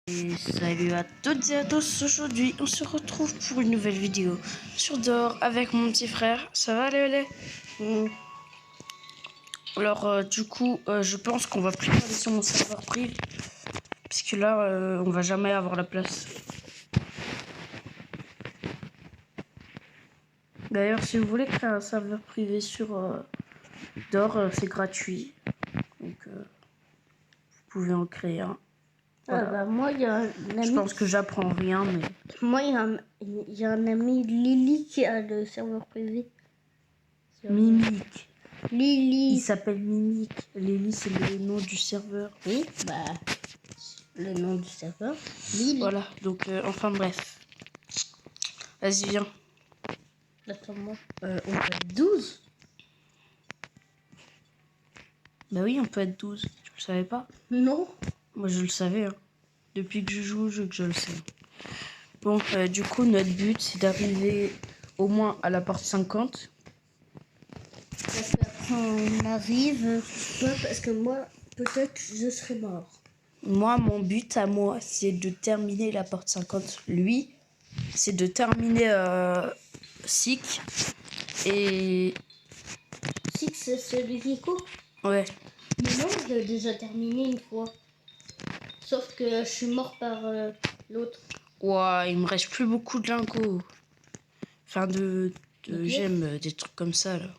Et salut à toutes et à tous, aujourd'hui on se retrouve pour une nouvelle vidéo sur Dehors avec mon petit frère. Ça va Léolé? Alors du coup je pense qu'on va plus aller sur mon serveur privé parce que là on va jamais avoir la place. D'ailleurs si vous voulez créer un serveur privé sur Dehors, c'est gratuit, donc vous pouvez en créer un. Voilà. Ah bah moi il y a un ami. Je pense que j'apprends rien, mais Moi il y a un ami Lily qui a le serveur privé. Mimic. Lily. Il s'appelle Mimic. Lily c'est le nom du serveur. Oui, bah le nom du serveur. Lily. Voilà, donc enfin bref. Vas-y, viens. Attends-moi. On peut être 12. Bah oui, on peut être 12. Tu le savais pas? Non. Moi, je le savais. Hein. Depuis que je joue au jeu, que je le sais. Bon, du coup, notre but, c'est d'arriver au moins à la porte 50. Parce qu'après on arrive. Parce que moi, peut-être je serai mort. Moi, mon but à moi, c'est de terminer la porte 50. Lui, c'est de terminer Sick. Et... Six, c'est celui qui court. Ouais. Mais non, je l'ai déjà terminé une fois. Sauf que je suis mort par l'autre. Ouah, il me reste plus beaucoup de lingots. Enfin, de Ok. gemmes, des trucs comme ça, là.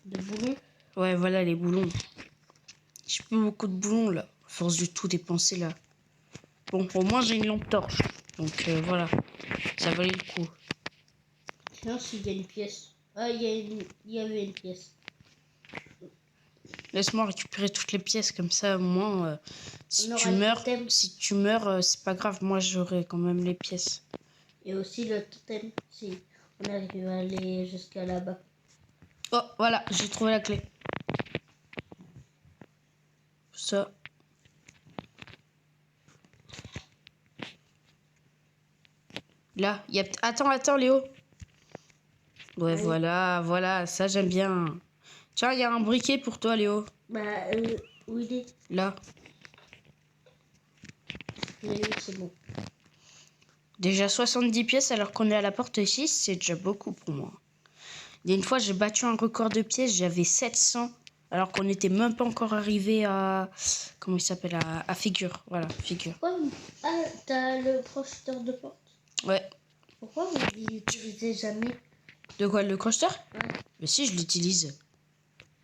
De boulons. Ouais, voilà, les boulons. J'ai plus beaucoup de boulons, là. À force de tout dépenser, là. Bon, au moins, j'ai une lampe torche. Donc, voilà. Ça valait le coup. Tiens, s'il y a une pièce. Ah, il y avait une pièce. Laisse-moi récupérer toutes les pièces, comme ça, au moins, si On tu aura le meurs, totem. c'est pas grave. Moi, j'aurai quand même les pièces. Et aussi le totem. Si on arrive à aller jusqu'à là-bas. Oh, voilà, j'ai trouvé la clé. Ça. Là, il y a... Attends, Léo. Ouais, Oui. voilà, ça, j'aime bien. Tiens, il y a un briquet pour toi, Léo. Bah, où il est? Là. Oui, c'est bon. Déjà 70 pièces alors qu'on est à la porte 6, c'est déjà beaucoup pour moi. Il y a une fois, j'ai battu un record de pièces, j'avais 700 alors qu'on n'était même pas encore arrivé à... Comment il s'appelle? À Figure. Voilà, Figure. Pourquoi Ah, t'as le projeteur de porte. Ouais. Pourquoi vous l'utilisez jamais? De quoi, le crocheteur? Ouais. Mais si, je l'utilise.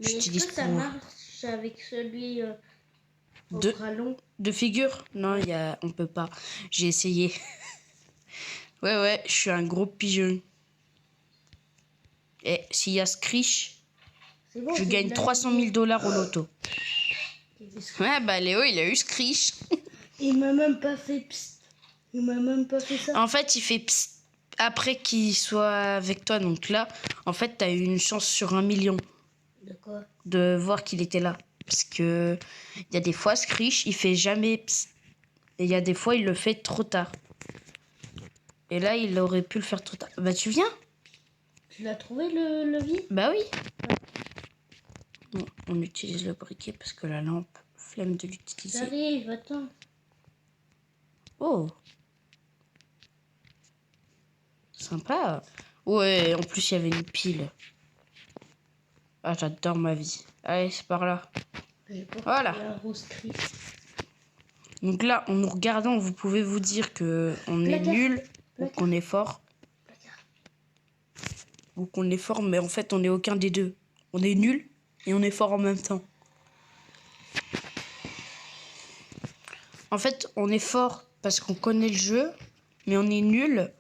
Mais est-ce que ça marche avec celui au bras long? De Figure? Non, on peut pas. J'ai essayé. Ouais, je suis un gros pigeon. Et s'il y a Screech, Bon, je gagne 300 000 $ au loto. Ouais, bah Léo, il a eu Screech. Il m'a même pas fait psst. Il m'a même pas fait ça. En fait, il fait psst après qu'il soit avec toi. Donc là, en fait, t'as eu une chance sur 1 million. De quoi? De voir qu'il était là. Parce que il y a des fois, Screech, il fait jamais psst. Et il y a des fois, il le fait trop tard. Et là, il aurait pu le faire trop tard. Bah, tu viens? Tu l'as trouvé le levier? Bah oui. Bon, on utilise le briquet parce que la lampe, flemme de l'utiliser. J'arrive, attends. Oh. Sympa. Ouais, en plus, il y avait une pile. Ah, j'adore ma vie. Allez, c'est par là. Voilà. Donc là, en nous regardant, vous pouvez vous dire que on est nul ou qu'on est fort. Ou qu'on est fort, mais en fait, on n'est aucun des deux. On est nul et on est fort en même temps. En fait, on est fort parce qu'on connaît le jeu, mais on est nul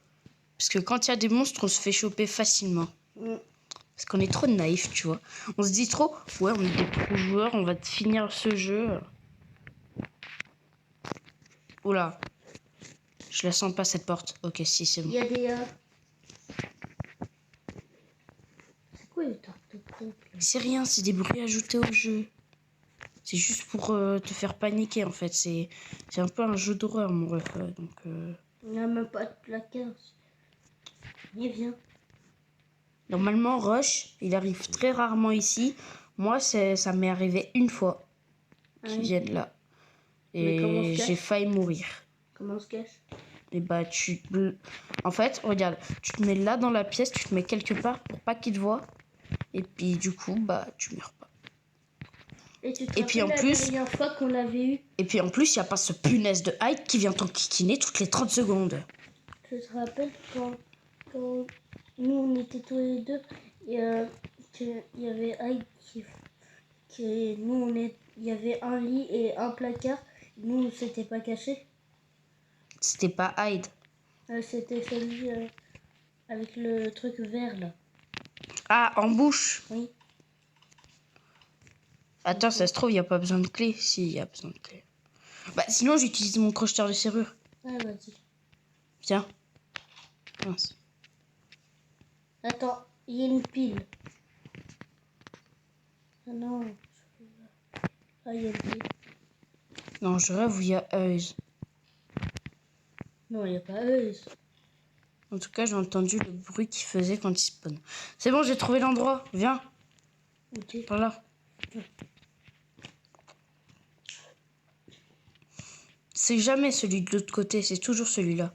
parce que quand il y a des monstres, on se fait choper facilement. Parce qu'on est trop naïf, tu vois. On se dit trop, ouais, on est des pro joueurs, on va finir ce jeu. Oula. Je la sens pas, cette porte. Ok, si, c'est bon. Il y a des... C'est quoi les tartes? C'est rien, c'est des bruits ajoutés au jeu. C'est juste pour te faire paniquer, en fait. C'est un peu un jeu d'horreur, mon ref. Donc, Il n'y a même pas de placard. Viens. Normalement, Rush, il arrive très rarement ici. Moi, ça m'est arrivé une fois qu'ils viennent là. Mais comment on se Et cache? j'ai failli mourir. Comment on se cache? Et bah en fait, regarde, tu te mets là dans la pièce, tu te mets quelque part pour pas qu'il te voie. Et puis du coup, bah tu meurs pas. Et tu te Et puis rappelles en la plus, dernière fois qu'on l'avait eu? il y a pas ce punaise de Hyde qui vient t'enquiquiner toutes les 30 secondes. Tu te rappelles quand nous on était tous les deux et qu'il y avait Aïe il y avait un lit et un placard. Nous on s'était pas cachés. C'était pas Hyde. C'était celui avec le truc vert là. Ah, en bouche. Oui. Attends, ça se trouve, il y a pas besoin de clé. Si, il y a besoin de clé. Bah sinon, j'utilise mon crocheteur de serrure. Ah vas-y. Tiens. Mince. Attends, il y a une pile. Ah non. Ah il y a une pile. Non, je rêve où il y a Heuse. Non, il n'y a pas eux. En tout cas, j'ai entendu le bruit qu'il faisait quand il spawn. C'est bon, j'ai trouvé l'endroit. Viens, Ok. par là. C'est jamais celui de l'autre côté, c'est toujours celui-là.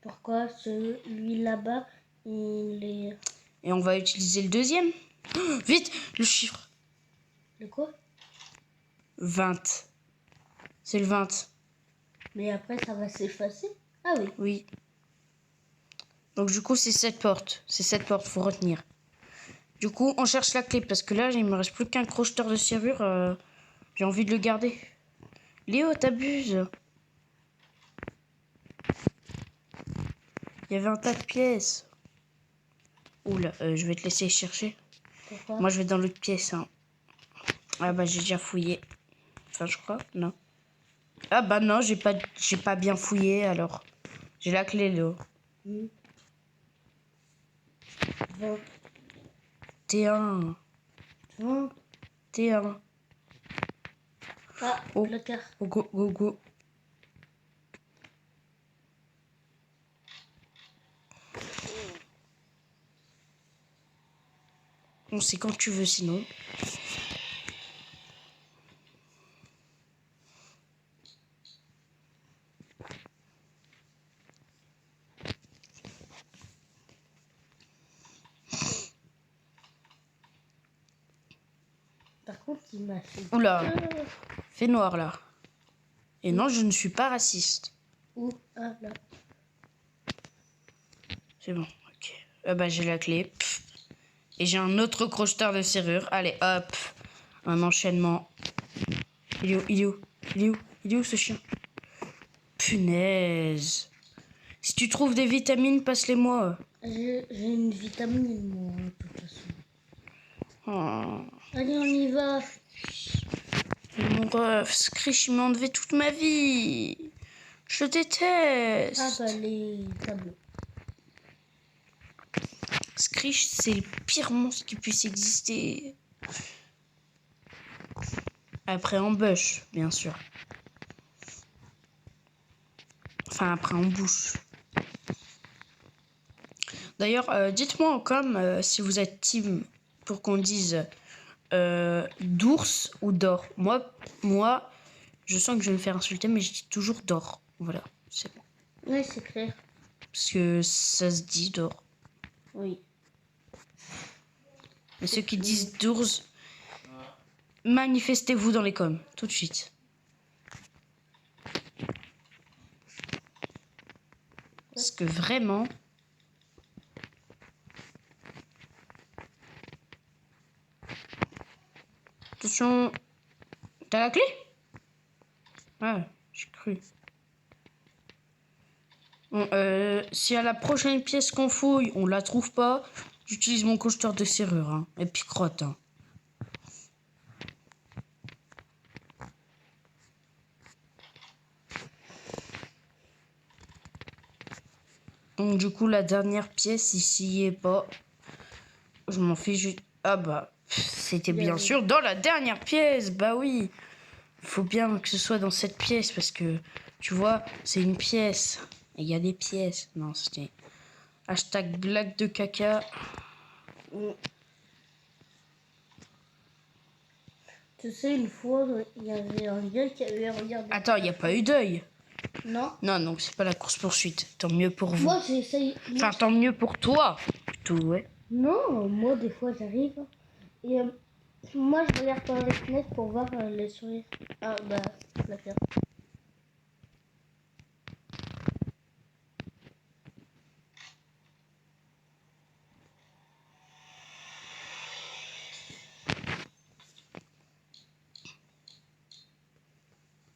Pourquoi celui là-bas, il est... Et on va utiliser le deuxième. Oh, vite, le chiffre. Le quoi? 20. C'est le 20. Mais après, ça va s'effacer. Ah oui. Oui. Donc du coup, c'est cette porte. C'est cette porte, faut retenir. Du coup, on cherche la clé parce que là, il me reste plus qu'un crocheteur de serrure. J'ai envie de le garder. Léo, t'abuses. Il y avait un tas de pièces. Oula, je vais te laisser chercher. Pourquoi? Moi, je vais dans l'autre pièce. Hein. Ah bah, j'ai déjà fouillé. Enfin, je crois, non. Ah bah non, j'ai pas bien fouillé, alors. J'ai la clé, Léo. 20. T1. 20. T1. Ah, Oh. placard. Oh, go, go, go. On sait quand tu veux, sinon. Par contre, il m'a fait... Oula, fait noir, là. Et non, je ne suis pas raciste. Où? Ah, là. C'est bon, ok. Bah, j'ai la clé. Pff. Et j'ai un autre crocheteur de serrure. Allez, hop. Un enchaînement. Il est où? Il est où? Il est où? Il est où, ce chien? Punaise. Si tu trouves des vitamines, passe-les-moi. J'ai une vitamine, moi, de toute façon. Oh. Allez, on y va. Mon ref, Screech, il m'a enlevé toute ma vie. Je déteste. Ah, bah, les tableaux. Screech, c'est le pire monstre qui puisse exister. Après Ambush, bien sûr. Enfin, après en bouche. D'ailleurs, dites-moi en com si vous êtes team pour qu'on dise d'ours ou d'or. Moi, je sens que je vais me faire insulter, mais je dis toujours d'or. Voilà, c'est bon. Oui, c'est clair. Parce que ça se dit d'or. Oui. Mais ceux qui disent d'ours, manifestez-vous dans les coms, tout de suite. Parce que vraiment... Attention... T'as la clé? Ah, j'ai cru. Bon, si à la prochaine pièce qu'on fouille, on la trouve pas, j'utilise mon crocheteur de serrure. Hein, et puis crotte. Hein. Donc du coup, la dernière pièce, ici y est pas. Je m'en fiche. Ah bah, c'était bien sûr dans la dernière pièce. Bah oui. Il faut bien que ce soit dans cette pièce parce que, tu vois, c'est une pièce. Et il y a des pièces. Non, c'était... Hashtag blague de caca. Tu sais, une fois, il y avait un gars qui avait regardé. Attends, il n'y a pas eu d'œil. Non. Non, non, c'est pas la course-poursuite. Tant mieux pour vous. Moi, j'essaye. Enfin, tant mieux pour toi. Plutôt, ouais. Non, moi, des fois, j'arrive. Et moi, je regarde par les fenêtres pour voir les sourires. Ah, bah, la faire.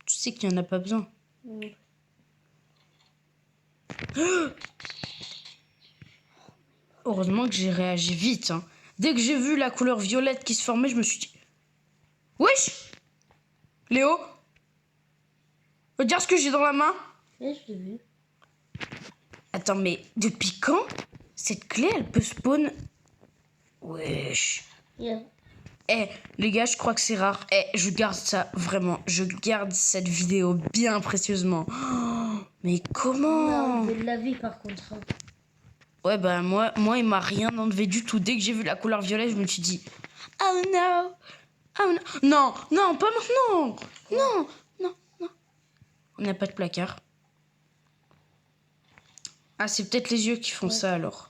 Tu sais qu'il n'y en a pas besoin. Heureusement que j'ai réagi vite. Hein. Dès que j'ai vu la couleur violette qui se formait, je me suis dit... Wesh Léo regarde ce que j'ai dans la main. Et je l'ai vu. Attends, mais depuis quand cette clé, elle peut spawn? Wesh. Yeah. Eh, les gars, je crois que c'est rare. Eh, je garde ça, vraiment. Je garde cette vidéo bien précieusement. Oh, mais On a comment? enlevé de la vie, par contre. Hein. Ouais, bah moi, il m'a rien enlevé du tout. Dès que j'ai vu la couleur violette, je me suis dit... Oh no! Oh no! Non, non, pas maintenant! Non, non, non. On n'a pas de placard. Ah, c'est peut-être les yeux qui font ça, alors.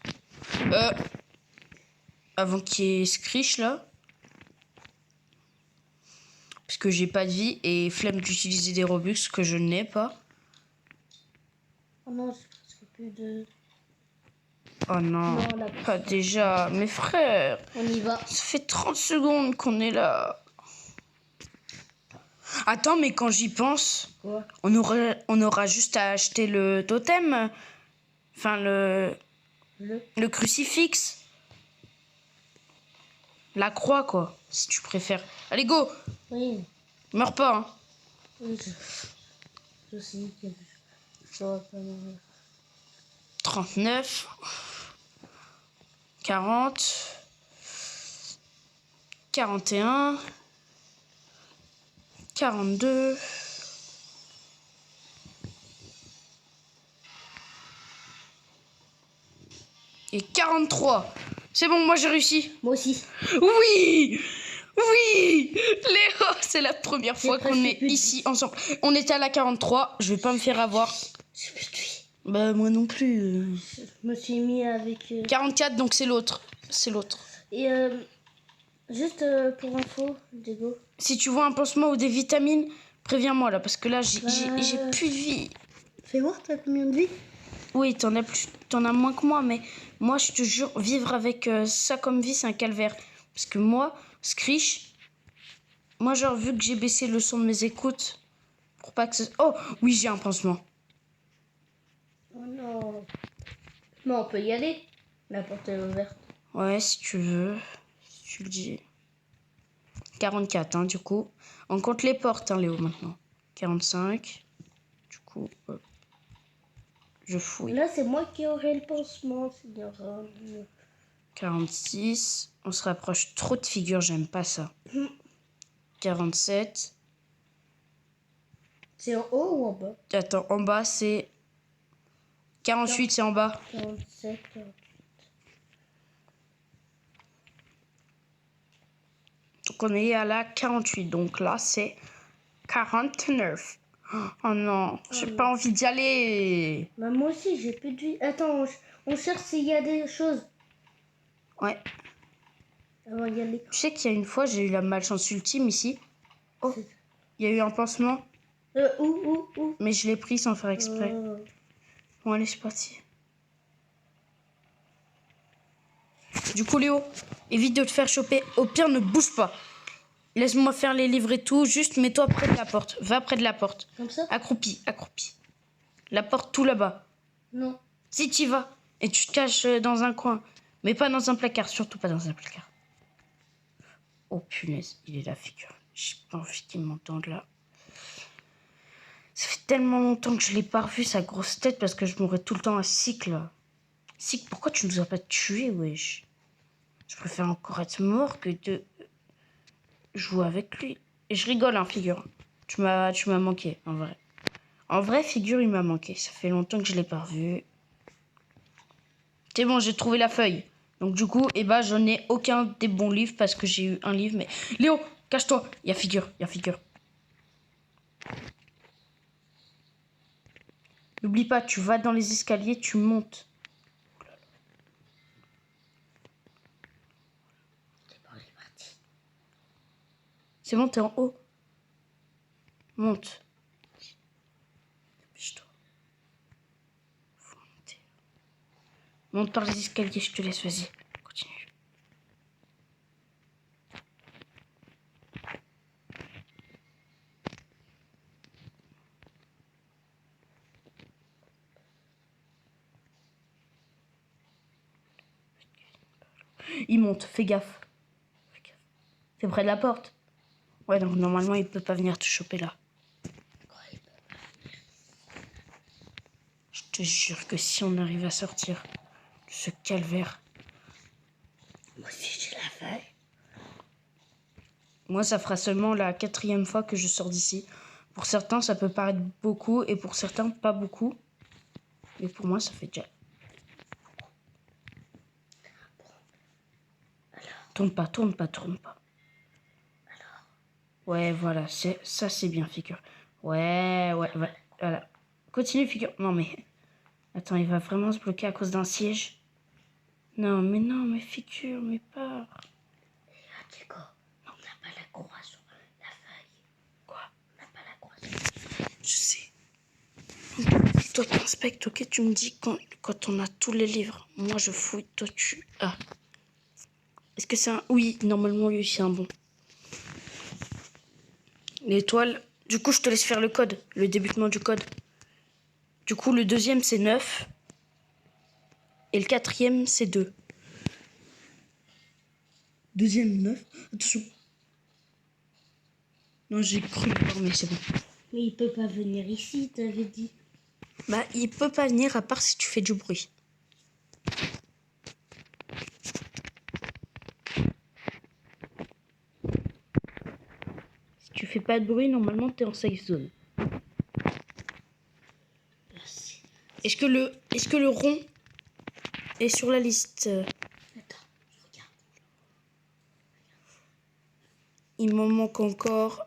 Avant qu'il y ait Screech, là. Parce que j'ai pas de vie et flemme d'utiliser des Robux que je n'ai pas. Oh non, j'ai presque plus de... Oh non, Non, là, pas déjà. Mes frères, on y va. ça fait 30 secondes qu'on est là. Attends, mais quand j'y pense, Quoi? on aura juste à acheter le totem. Enfin, le crucifix. La croix, quoi, si tu préfères. Allez, go! Oui. Meurs pas, hein. Oui, je sais que je saurais pas mourir. 39, 40, 41, 42, et 43. C'est bon, moi j'ai réussi. Moi aussi. Oui! Oui! Léo, c'est la première fois qu'on presque est plus de ici ensemble. On était à la 43, je vais pas me faire avoir. J'ai plus de vie. Bah moi non plus. Je me suis mis avec... 44, donc c'est l'autre. C'est l'autre. Et juste pour info, Diego. Si tu vois un pansement ou des vitamines, préviens-moi là, parce que là j'ai plus de vie. Fais voir, t'as combien de vie? Oui, t'en as moins que moi, mais moi je te jure, vivre avec ça comme vie, c'est un calvaire. Parce que moi, Screech, moi genre vu que j'ai baissé le son de mes écoutes, pour pas que ça... Oh, oui, j'ai un pansement. Oh non. Non, on peut y aller. La porte est ouverte. Ouais, si tu veux, si tu le dis. 44, hein, du coup. On compte les portes, hein, Léo, maintenant. 45, du coup, hop. Je fouille. Là, c'est moi qui aurai le pansement, Seigneur. 46, on se rapproche trop de figures, j'aime pas ça. 47. C'est en haut ou en bas? Attends, en bas, c'est... 48, c'est en bas. 47, 48. Donc on est à la 48, donc là, c'est 49. Oh non, j'ai pas envie d'y aller. Bah, moi aussi, j'ai plus de vie. Attends, on cherche s'il y a des choses Ouais. avant d'y aller. Tu sais qu'il y a une fois, j'ai eu la malchance ultime ici. Oh, C'est- il y a eu un pansement, Où? mais je l'ai pris sans faire exprès. Euh, Bon, allez, c'est parti. Du coup, Léo, évite de te faire choper. Au pire, ne bouge pas. Laisse-moi faire les livres et tout. Juste mets-toi près de la porte. Va près de la porte. Comme ça? Accroupi. La porte tout là-bas. Non. Si tu y vas et tu te caches dans un coin, mais pas dans un placard, surtout pas dans un placard. Oh punaise, il est la figure. J'ai pas envie qu'il m'entende là. Ça fait tellement longtemps que je l'ai pas revu, sa grosse tête, parce que je mourrais tout le temps à cycle. Cycle, pourquoi tu nous as pas tués, wesh? Je préfère encore être mort que de jouer avec lui. Et je rigole, hein, figure. Tu m'as manqué, en vrai. En vrai, figure, il m'a manqué. Ça fait longtemps que je l'ai pas revu. C'est bon, j'ai trouvé la feuille. Donc du coup, eh ben, j'en ai aucun des bons livres parce que j'ai eu un livre. Mais Léo, Cache-toi. Il y a figure. N'oublie pas, tu vas dans les escaliers, tu montes. C'est bon, t'es en haut. Monte. Dépêche-toi. Faut monter. Monte par les escaliers, je te laisse, vas-y. Continue. Il monte, fais gaffe. T'es près de la porte. Ouais, donc normalement, il peut pas venir te choper là. Je te jure que si on arrive à sortir de ce calvaire. Moi aussi, j'ai la feuille. Moi, ça fera seulement la 4e fois que je sors d'ici. Pour certains, ça peut paraître beaucoup et pour certains, pas beaucoup. Mais pour moi, ça fait déjà. Tourne pas. Ouais, voilà, ça c'est bien, figure. Ouais, voilà. Continue, figure. Non, mais. Attends, il va vraiment se bloquer à cause d'un siège. Non, mais figure, mais pas. Chico, on n'a pas la croix sur la feuille. Quoi? On n'a pas la croix sur la feuille. Je sais. Toi, tu inspectes, ok? Tu me dis quand on a tous les livres. Moi, je fouille. Toi, tu. Ah. Est-ce que c'est un. Oui, normalement, oui, c'est un bon. L'étoile. Du coup, je te laisse faire le code, le débutement du code. Du coup, le 2e, c'est 9. Et le 4e, c'est 2. 2e, 9. Attention. Non, j'ai cru le voir, mais c'est bon. Mais il peut pas venir ici, t'avais dit. Bah, il peut pas venir à part si tu fais du bruit. Si tu fais pas de bruit, normalement, t'es en safe zone. Est-ce que le rond est sur la liste? Attends, je regarde. Il m'en manque encore.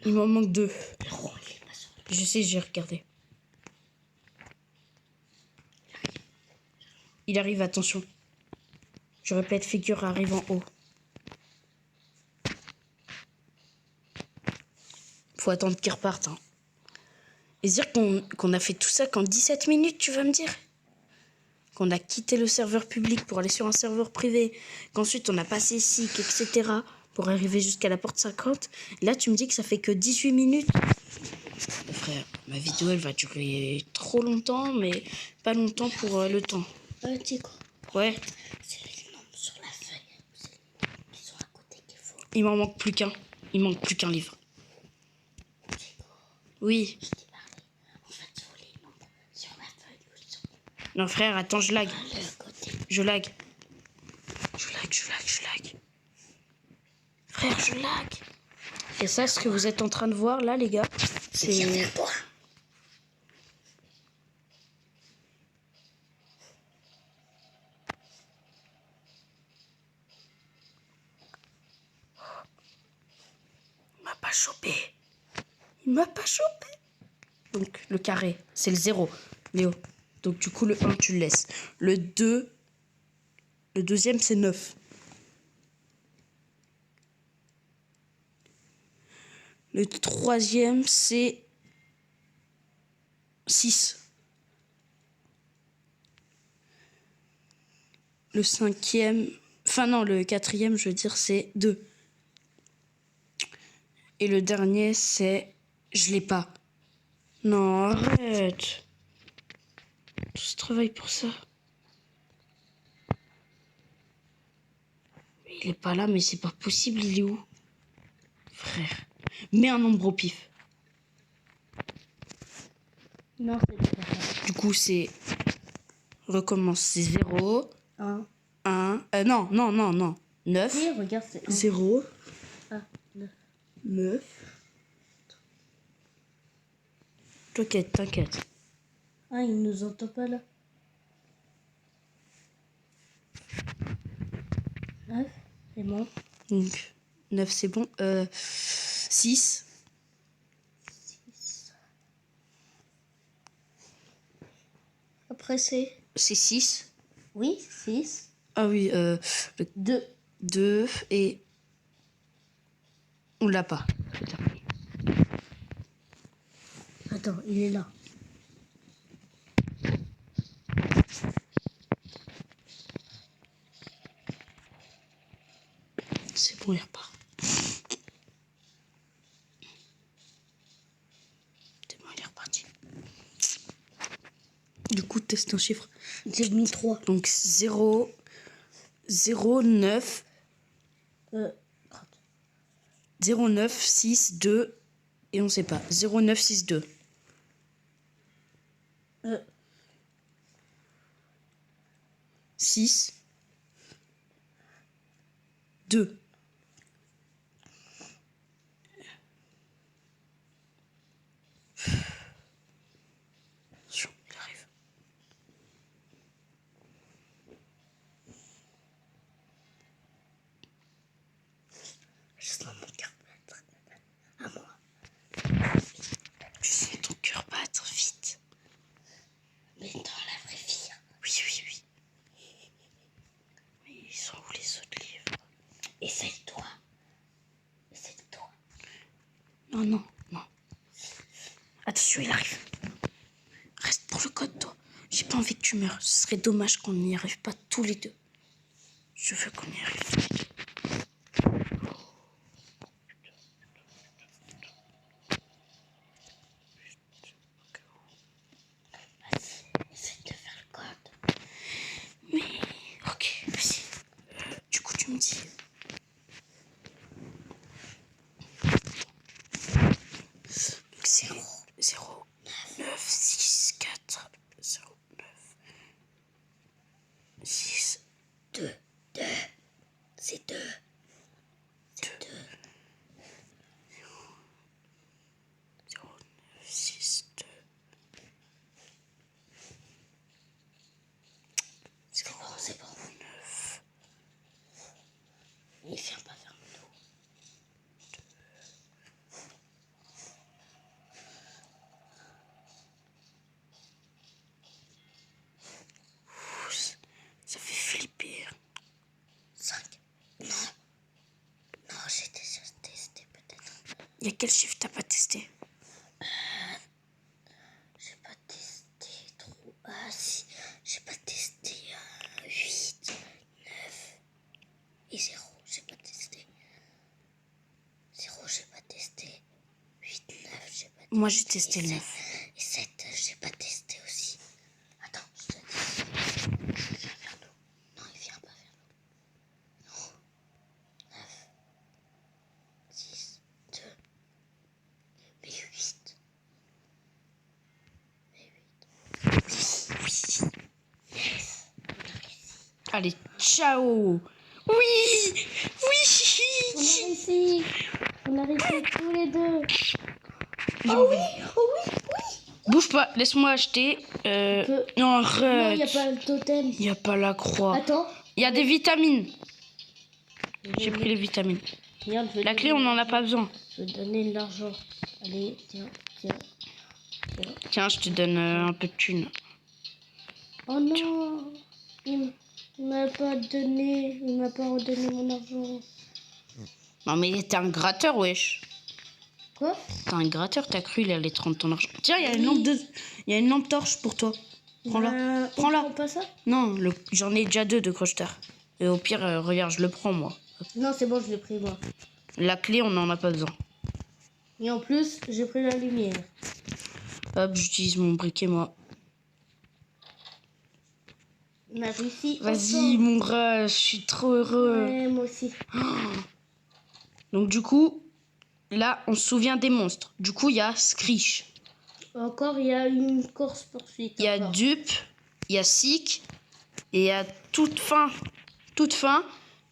Il m'en manque 2. Le rond, il est pas sur le... Je sais, j'ai regardé. Il arrive, attention. Je répète, figure arrive en haut. Faut attendre qu'il reparte. Hein. Et dire qu'on a fait tout ça qu'en 17 minutes, tu vas me dire? Qu'on a quitté le serveur public pour aller sur un serveur privé, qu'ensuite on a passé SIC, etc. pour arriver jusqu'à la porte 50. Là, tu me dis que ça fait que 18 minutes. Frère, ma vidéo, elle va durer trop longtemps, mais pas longtemps pour le temps. Chico. Ouais. C'est les nombres sur la feuille. C'est les nombres qui sont à côté qu'il faut. Il m'en manque plus qu'un. Il manque plus qu'un livre. Chico. Oui. Je t'ai parlé. En fait, il faut les nombres sur la feuille ou sur Non, frère, attends, je lag. le côté. Je lag. Frère, je lag. Et ça, ce que vous êtes en train de voir là, les gars, c'est... Viens vers toi. Il m'a pas chopé. Donc, le carré, c'est le 0, Léo. Donc, du coup, le 1, tu le laisses. Le 2, le deuxième, c'est 9. Le 3e, c'est 6. Le 5e, enfin non, le 4e, je veux dire, c'est 2. Et le dernier, c'est... Je l'ai pas. Non, arrête. Tout ce travail pour ça. Il est pas là, mais c'est pas possible, il est où? Frère, mets un nombre au pif. Non, c'est pas ça. Du coup, c'est... Recommence, c'est 0, 1. 1... non. 9, Oui, regarde, c'est 1. 0, Ah, 9. 9. T'inquiète. Ah, il nous entend pas là. 9, c'est bon. Donc, 9, c'est bon. 6. Après, c'est... C'est 6. Oui, 6. Ah oui, 2. 2 et... On l'a pas. Putain. Attends, il est là. C'est bon, il repart. C'est bon, il est reparti. Du coup, teste un chiffre. J'ai mis 3. Donc 0, 0, 9, 0, 9, 6, 2, et on sait pas. 0, 9, 6, 2. 6, 2. Attention, il arrive. Je sens mon cœur battre. À moi. Tu sens ton cœur battre vite. Mais dans la vraie vie. Oui, oui, oui. Mais ils sont où les autres livres? Essaye-toi. Essaye-toi. Non, non, non. Attention, il arrive. Reste pour le code, toi. J'ai pas envie que tu meurs. Ce serait dommage qu'on n'y arrive pas tous les deux. Je veux qu'on y arrive tous les deux. Vas-y, essaye de faire le code. Mais, ok, vas-y. Du coup, tu me dis. Donc, 0, 9, 6, 4, 0, 9, 6, 2. C'est 2. 2, 0, 9, 6, 2. C'est bon, c'est bon. 9. Il vient pas vers nous. Ça fait flipper. 5. Non. Non, j'ai déjà testé peut-être. Il y a quel chiffre t'as pas testé? J'ai pas testé trop. Ah si, j'ai pas testé 8, 9 et 0. J'ai pas testé. 0, j'ai pas testé. 8, 9, j'ai pas testé. Moi, j'ai testé le 9. Et 7, j'ai pas testé aussi. Attends, je te dis. Il vient vers nous. Non, il vient pas vers nous. Non. 9, 6, 2, mais 8. Mais 8. Oui. Yes. On a réussi. Allez, ciao. Oui. Oui. On a réussi. On a réussi tous les deux. Oh oui. Oh oui, oui. Bouge pas, laisse-moi acheter. Non, Non, arrête. il n'y a pas le totem. Il n'y a pas la croix. Attends. Il y a des vitamines. J'ai pris les vitamines. Regarde, je vais La clé, on n'en a pas besoin. Je vais te donner de l'argent. Allez, tiens. Tiens, je te donne un peu de thunes. Oh non. Il m'a pas donné. Il m'a pas redonné mon argent. Non, mais t'es un gratteur, wesh. Quoi? T'es un gratteur, t'as cru, il allait te rendre ton argent. Tiens, il y a une lampe il y a une lampe torche pour toi. Prends-la. Prends-la. Pas ça? Non, j'en ai déjà 2 de crocheteurs. Et au pire, regarde, je le prends, moi. Non, c'est bon, je l'ai pris moi. La clé, on n'en a pas besoin. Et en plus, j'ai pris la lumière. Hop, j'utilise mon briquet, moi. On a réussi. Vas-y, mon rat, je suis trop heureux. Ouais, moi aussi. Donc, du coup, là, on se souvient des monstres. Du coup, il y a Screech. Encore, il y a une course poursuite. Il y a encore. Dupe, il y a Sick, et à toute fin,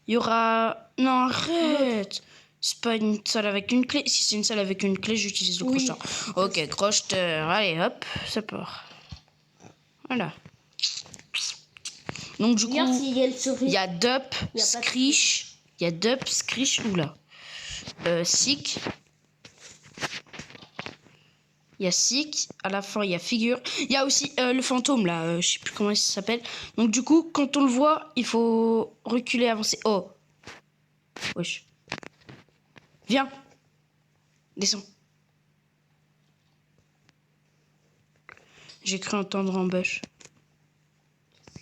il y aura... Non, arrête. C'est pas une salle avec une clé. Si c'est une salle avec une clé, j'utilise le Oui. crocheteur. Ok, crocheteur. Allez, hop, ça part. Voilà. Donc, du Regarde coup, s'il y a le sourire. il y a Dup, Il y a pas de Screech. Il y a Dup, Screech, oula. Sick. Il y a Sick. À la fin, il y a Figure. Il y a aussi le fantôme, là. Je sais plus comment il s'appelle. Donc, du coup, quand on le voit, il faut reculer, avancer. Oh. Wesh. Viens. Descends. J'ai cru entendre un bush.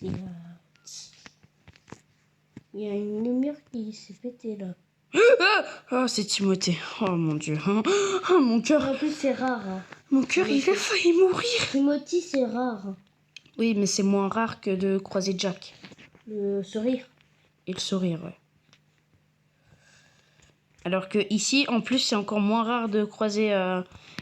Il y a une lumière qui s'est pétée là. Oh, c'est Timothée. Oh mon dieu. Oh, mon cœur. En plus, c'est rare. Hein. Mon cœur, il a failli mourir. Timothy, c'est rare. Oui, mais c'est moins rare que de croiser Jack. Le sourire. Et le sourire, ouais. Alors que ici, en plus, c'est encore moins rare de croiser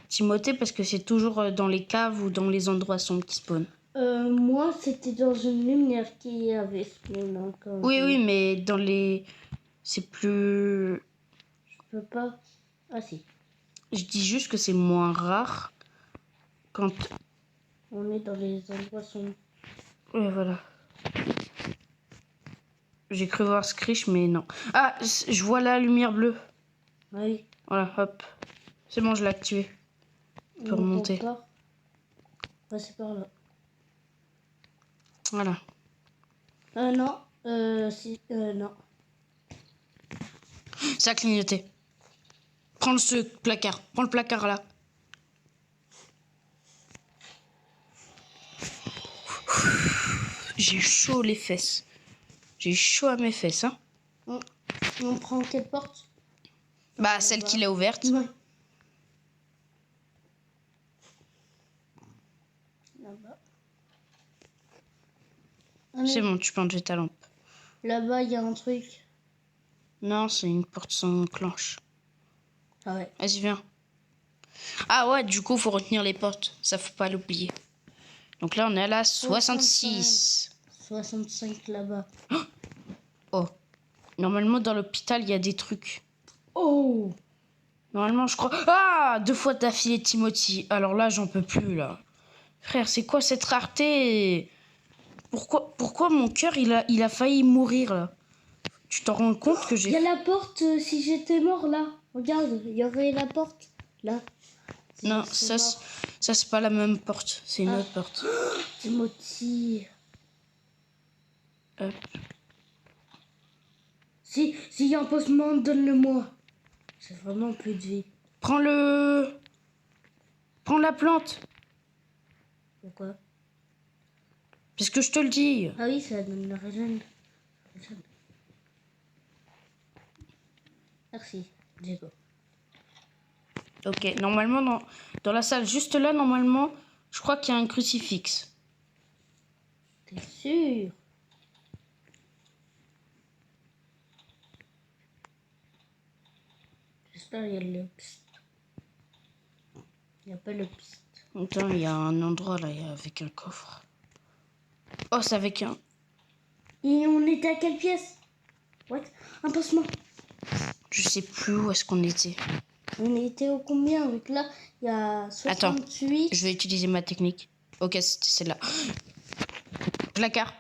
Timothée parce que c'est toujours dans les caves ou dans les endroits sombres qui spawnent. Moi, c'était dans une lumière qui avait spawn encore. Oui, oui, mais dans les... C'est plus... Je peux pas. Ah si. Je dis juste que c'est moins rare quand... On est dans les endroits sombres. Ouais, voilà. J'ai cru voir Screech, mais non. Ah, je vois la lumière bleue. Ah oui. Voilà, hop. C'est bon, je l'ai activé. On peut remonter. Ouais, c'est par là. Voilà. Non. Non. Ça a clignoté. Prends ce placard. Prends le placard là. J'ai chaud les fesses. J'ai chaud à mes fesses, hein. On prend quelle porte? Bah, celle qu'il a ouverte. Ouais. Là-bas. C'est bon, tu peux enlever ta lampe. Là-bas, il y a un truc. Non, c'est une porte sans clenche. Ah ouais. Vas-y, viens. Ah ouais, du coup, faut retenir les portes. Ça, faut pas l'oublier. Donc là, on est à la 66. 65 là-bas. Oh. Normalement, dans l'hôpital, il y a des trucs. Oh! Normalement, je crois... Ah! 2 fois d'affilée, Timothy. Alors là, j'en peux plus, là. Frère, c'est quoi cette rareté? Pourquoi mon cœur, il a failli mourir, là? Tu t'en rends compte que Il y j'ai... a la porte, si j'étais mort, là. Regarde, il y aurait la porte, là. Si Non, je serais ça, mort. ça c'est pas la même porte. C'est une autre porte. Timothy. Hop. S'il y a un post-man, donne-le-moi. J'ai vraiment plus de vie. Prends la plante. Pourquoi? Parce que je te le dis. Ah oui, ça donne la régène. Merci, Diego. Ok, normalement, dans la salle juste là, normalement, je crois qu'il y a un crucifix. T'es sûr? J'espère qu'il y a le psst. Il n'y a pas le psst. Attends, il y a un endroit là, avec un coffre. Oh, c'est avec un... Et on était à quelle pièce? What? Un pansement. Je sais plus où est-ce qu'on était. On était au combien? Donc là, il y a 68. Attends, je vais utiliser ma technique. Ok, c'était celle-là. Placard.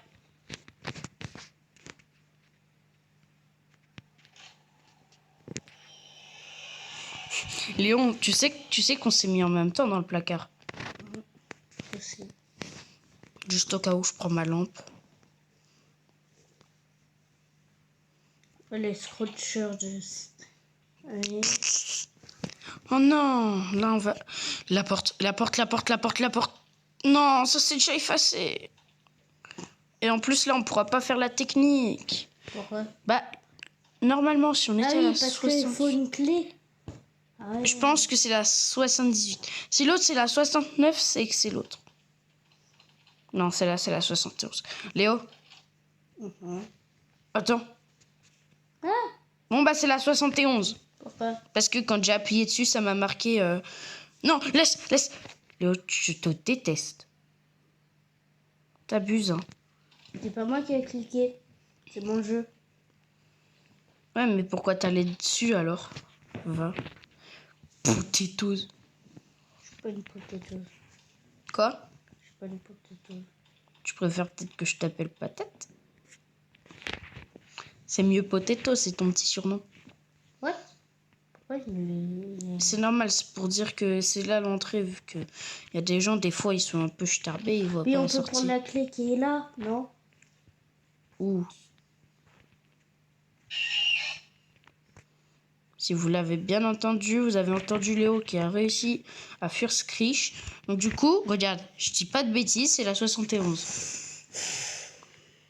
Léon, tu sais qu'on s'est mis en même temps dans le placard. Aussi. Juste au cas où je prends ma lampe. Les scratchers de... Allez. Oh non, là on va... La porte. Non, ça c'est déjà effacé. Et en plus là on pourra pas faire la technique. Pourquoi? Bah, normalement si on était Ah à la oui, parce qu'il 60... faut une clé. Ah ouais. Je pense que c'est la 78. Si l'autre c'est la 69, c'est que c'est l'autre. Non, celle-là c'est la 71. Léo, attends. Ah, Bon bah c'est la 71. pourquoi? Parce que quand j'ai appuyé dessus, ça m'a marqué... Non, laisse. Léo, je te déteste. T'abuses, hein. C'est pas moi qui ai cliqué. C'est mon jeu. Ouais, mais pourquoi t'allais dessus alors? Va. Potatoes. Je suis pas une potato. Quoi? Je suis pas une potato. Tu préfères peut-être que je t'appelle patate? C'est mieux potato, c'est ton petit surnom. What? Pourquoi Pourquoi il... C'est normal, c'est pour dire que c'est là l'entrée, vu que il y a des gens, des fois, ils sont un peu starbés, ils voient Oui, pas on la peut sortie. prendre la clé qui est là, non? Ouh. Si vous l'avez bien entendu, vous avez entendu Léo qui a réussi à fuir Screech. Donc du coup, regarde, je dis pas de bêtises, c'est la 71.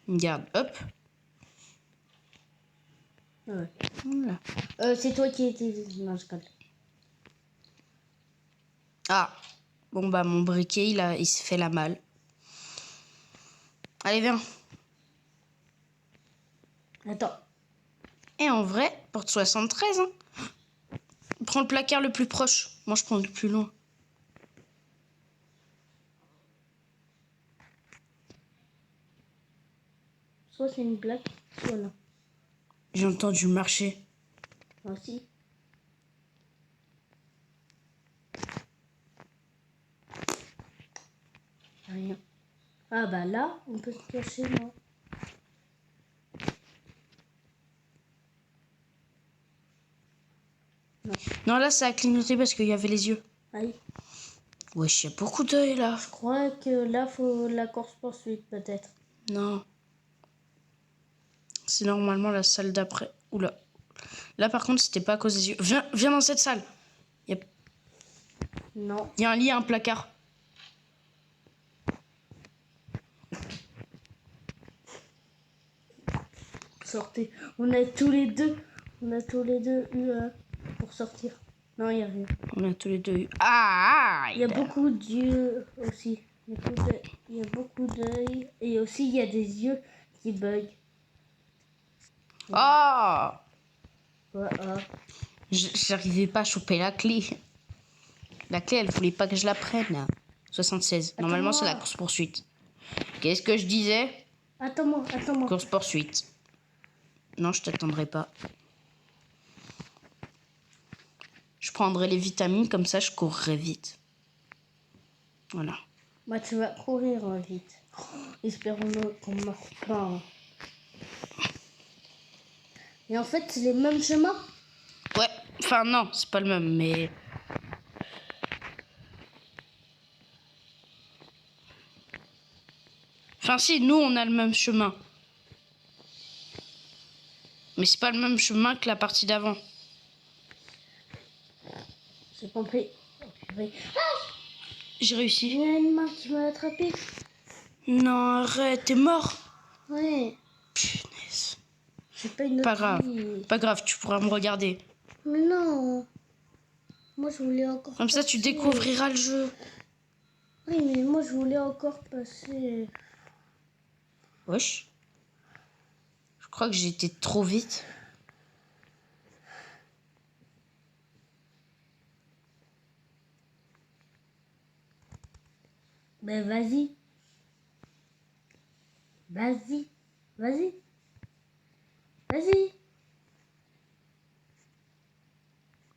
Regarde, hop. Ouais. Voilà. C'est toi qui étais... Non, je connais. Ah, bon bah mon briquet, il s'est fait la malle. Allez, viens. Attends. Et en vrai, porte 73, hein. Prends le placard le plus proche. Moi, je prends le plus loin. Soit c'est une blague, soit non. J'ai entendu marcher. Moi aussi. Rien. Ah bah là, on peut se cacher, non? Non, là, ça a clignoté parce qu'il y avait les yeux. Aïe. Wesh, il y a beaucoup d'œils, là. Je crois que là, faut la course-poursuite, peut-être. Non. C'est normalement la salle d'après. Oula. Là, par contre, c'était pas à cause des yeux. Viens dans cette salle. Non. Il y a un lit, un placard. Sortez. On a tous les deux eu pour sortir. Non, il n'y a rien. On a tous les deux eu. Ah! Il y a beaucoup d'yeux aussi. Il y a beaucoup d'œils. Et aussi, il y a des yeux qui bug. Oh! Voilà. J'arrivais pas à choper la clé. La clé, elle voulait pas que je la prenne. 76. Normalement, c'est la course-poursuite. Qu'est-ce que je disais? Attends-moi. Course-poursuite. Non, je t'attendrai pas. Je prendrai les vitamines, comme ça, je courrai vite. Voilà. Bah, tu vas courir vite. Espérons-le qu'on ne meurt pas. Hein. Et en fait, c'est les mêmes chemins. Ouais. Enfin, non, c'est pas le même, mais... Enfin, si, nous, on a le même chemin. Mais c'est pas le même chemin que la partie d'avant. J'ai compris. J'ai réussi. Il y a une main qui m'a attrapé. Non, arrête, t'es mort. Ouais. Punaise. J'ai pas une autre Pas grave. vie. Pas grave, tu pourras me regarder. Mais non. Moi, je voulais encore Comme ça, tu découvriras le jeu. Oui, mais moi, je voulais encore passer. Wesh. Je crois que j'ai été trop vite. Ben, vas-y. Vas-y. Vas-y. Vas-y.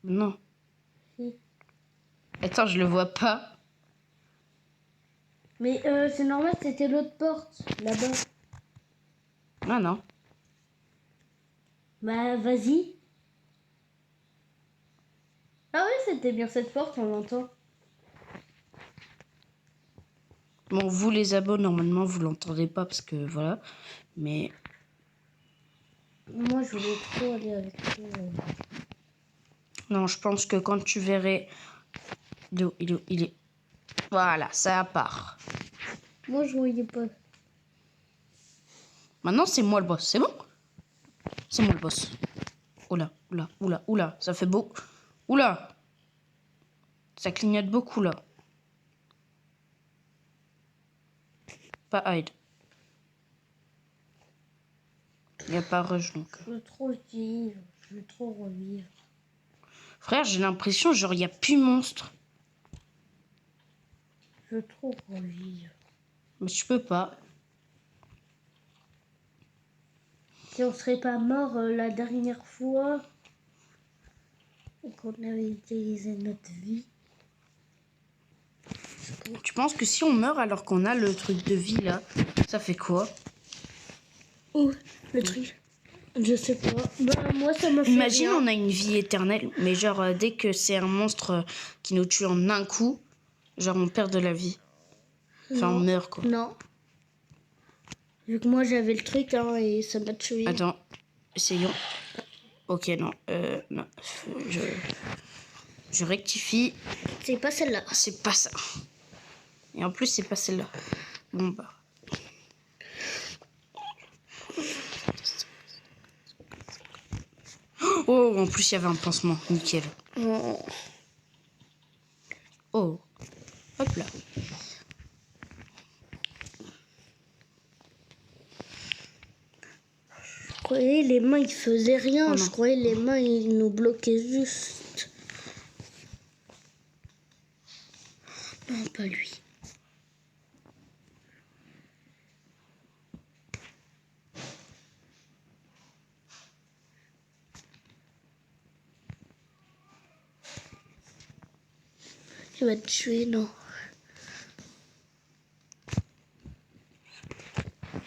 Non. Si. Attends, je le vois pas. Mais c'est normal, c'était l'autre porte, là-bas. Ah non. Bah, vas-y. Ah oui, c'était bien cette porte, on l'entend. Bon, vous les abos, normalement, vous l'entendez pas parce que voilà. Mais Moi, je voulais trop aller avec toi. non, je pense que quand tu verrais... Il est... Voilà, ça part. Moi, je voyais pas. Maintenant, c'est moi le boss, c'est bon? C'est moi le boss. Oula, oula, oula, oula, ça fait beau. Oula! Ça clignote beaucoup, là. Pas hide. Il n'y a pas rush, donc. Je veux trop vivre. Je veux trop revivre. Frère, j'ai l'impression, genre, il n'y a plus monstre. Je veux trop revivre. Mais tu peux pas. Si on serait pas mort la dernière fois et qu'on avait utilisé notre vie. Tu penses que si on meurt alors qu'on a le truc de vie, là, ça fait quoi? Oh, le truc. Je sais pas. Bah, moi, ça m'a fait Imagine, rien. on a une vie éternelle, mais genre, dès que c'est un monstre qui nous tue en un coup, genre, on perd de la vie. Enfin, on Non. meurt, quoi. Non. Vu que moi, j'avais le truc, hein, et ça m'a tué. Attends, essayons. Ok, non, non. Je rectifie. C'est pas celle-là. C'est pas ça. Et en plus, c'est pas celle-là. Bon, bah. Oh, en plus, il y avait un pansement. Nickel. Oh. Oh. Hop là. Je croyais les mains, ils faisaient rien. Oh non. Je croyais les mains, ils nous bloquaient juste. Non, pas lui. Il va te tuer, non.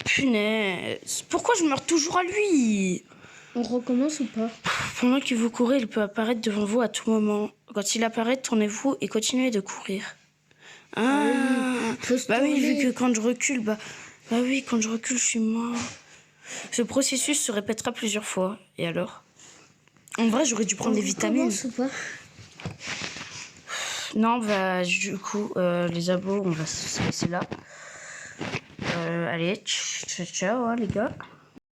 Punaise. Pourquoi je meurs toujours à lui? On recommence ou pas? Pendant que vous courez, il peut apparaître devant vous à tout moment. Quand il apparaît, tournez-vous et continuez de courir. Ah, Faut se bah oui, vu tourner. que quand je recule, bah oui, quand je recule, je suis mort. Ce processus se répétera plusieurs fois. Et alors? En vrai, j'aurais dû prendre des vitamines. Recommence ou pas? Non, bah du coup, les abos, on va se laisser là. Allez, ciao, hein, les gars.